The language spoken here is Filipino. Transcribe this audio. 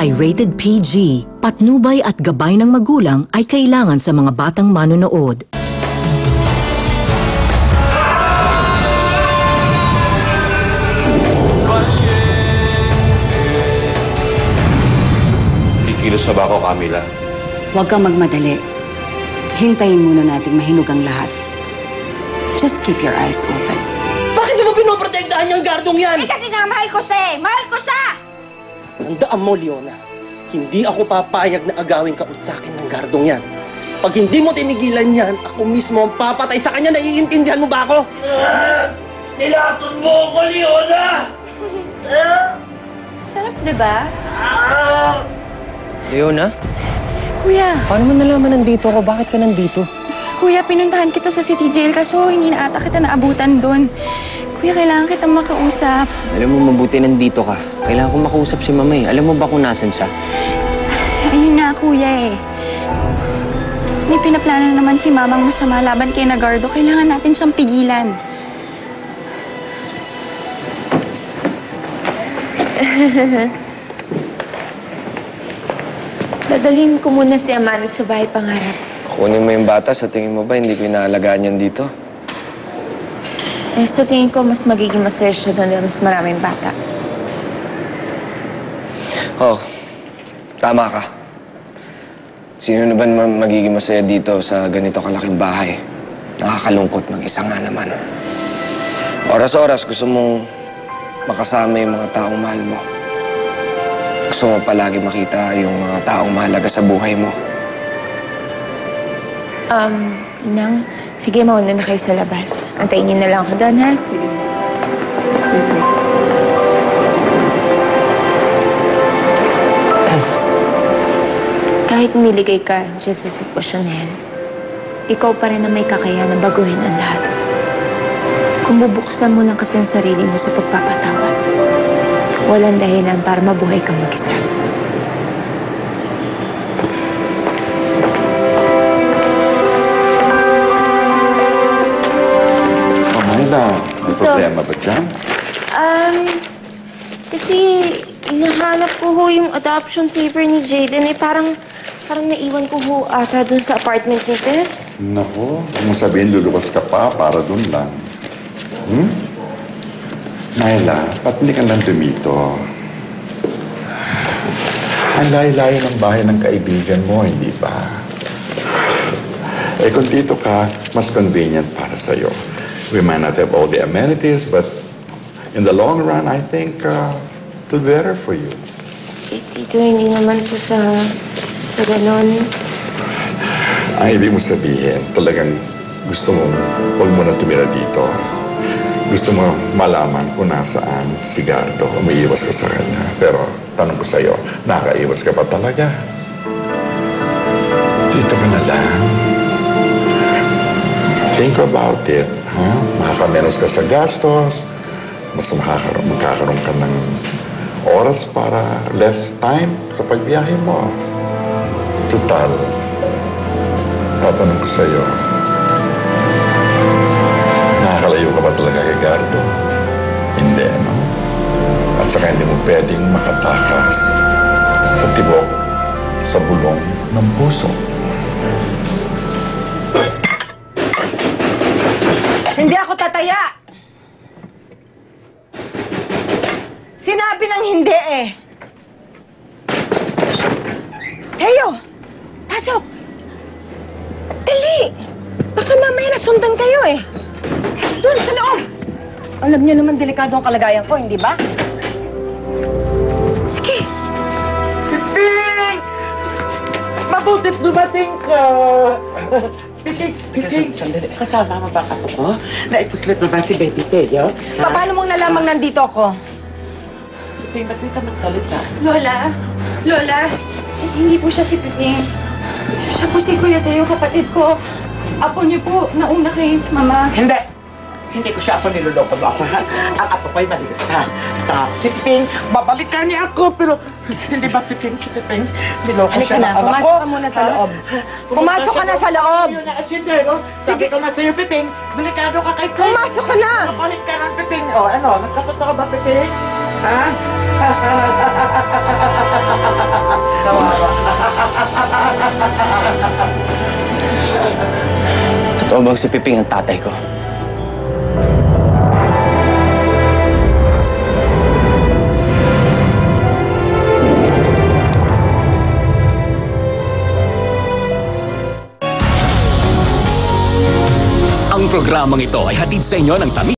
ay rated PG. Patnubay at gabay ng magulang ay kailangan sa mga batang manonood. Kikilos na ba ako, Camila? Huwag kang magmadali. Hintayin muna nating mahinog ang lahat. Just keep your eyes open. Bakit mo ba pinoprotektahan niyang gardong yan? Eh kasi nga, mahal ko siya eh! Mahal ko siya! Tandaan mo, Leona. Hindi ako papayag na agawin ka sa akin ng gardong yan. Pag hindi mo tinigilan yan, ako mismo ang papatay sa kanya. Naiintindihan mo ba ako? Nilason mo ako, Leona! Sarap, diba? Leona? Kuya, Paano mo nalaman nandito ako? Bakit ka nandito? kuya, pinuntahan kita sa City Jail kaso hindi na ata kita naabutan doon. Kuya, kailangan kitang makausap. Alam mo, mabuti nandito ka. Kailangan kong makausap si Mama eh. Alam mo ba kung nasan siya? Ayun nga, kuya eh. May pinaplano naman si Mamang masama laban kay Nagardo. Kailangan natin siyang pigilan. Dadalhin ko muna si Amanda sa bahay pangarap. Kunin mo yung bata. Sa tingin mo ba, hindi ko inaalagaan yan dito? Eh, sa tingin ko, mas magiging masaya siya doon na mas maraming bata. Oh, tama ka. Sino na ba magiging masaya dito sa ganito kalaking bahay? Nakakalungkot mag-isa nga naman. Oras-oras gusto mong makasama yung mga taong mahal mo. Gusto mo palagi makita yung mga taong mahalaga sa buhay mo. Inang, sige, mauna na kayo sa labas. Antayin niyo na lang ako doon, ha? Sige. Excuse me. Kahit niligay ka dyan sa sitwasyon na yan, ikaw pa rin na may kakayanan baguhin ang lahat. Kung bubuksan mo lang kasi ang sarili mo sa pagpapatawad, walang dahilan para mabuhay kang mag-isa. May problema ba dyan? Kasi hinahanap ko ho yung adoption paper ni Jaden. Eh, parang naiwan ko ho ata dun sa apartment ni Tess. Naku, kung mo sabihin luluwas ka pa para dun lang. Naila, ba't hindi ka lang dumito? Ang layo-layo ng bahay ng kaibigan mo, hindi ba? Eh kung dito ka, mas convenient para sa'yo. We might not have all the amenities, but in the long run, I think it'll be better for you. Tito, hindi naman po sa ganon. Ang ibig mo sabihin, talagang gusto mong huwag mo na tumira dito. Gusto mo malaman kung nasaan si Gardo, umiiwas ka sa kanya. Pero tanong ko sa'yo, nakaiwas ka pa talaga? Dito ka na lang. Think about it. Makakamenos ka sa gastos, mas magkakaroon ka ng oras para less time sa pagbiyahe mo. Total, tatanong ko sa'yo, nakakalayo ka ba talaga kay Gardo? Hindi, no? At saka hindi mo pwedeng makatakas sa tibok, sa bulong ng puso. Hindi ako tataya! Sinabi ng hindi eh! Teo! Pasok! Dali! Baka mamaya nasundan kayo eh! Doon sa loob! Alam niyo naman delikado ang kalagayan ko, hindi ba? Sige! Piping! Mabutit dumating ka! Piping, Sandali. Kasama mo ba ako ko? Naipuslit na ba si Baby Teo? Paano mong nalamang nandito ako? Piping, ba't di ka magsalita? Lola, hindi po siya si Piping. Siya po si Kuya Teo, kapatid ko. Apo niyo po, nauna kay Mama. Hindi! Hindi ko siya ako niloloko mo ako, ha? Ang apo ko'y maliit, ha? Ito, si Piping, babalikan niya ako, pero hindi ba Piping si Piping? Niloko Halika siya na, ng anak ko. pumasok ka muna sa loob. Pumasok ka na sa loob! Yun na, asyendero. Sabi ko na sa'yo, Piping, delikado ka kay Clay. Pumasok ka na! Mapalit ka ng Piping. O, ano, nagkatotoo ba, Piping? Ha? Totoo bang si Piping ang tatay ko? Ang programang ito ay hatid sa inyo ng tamis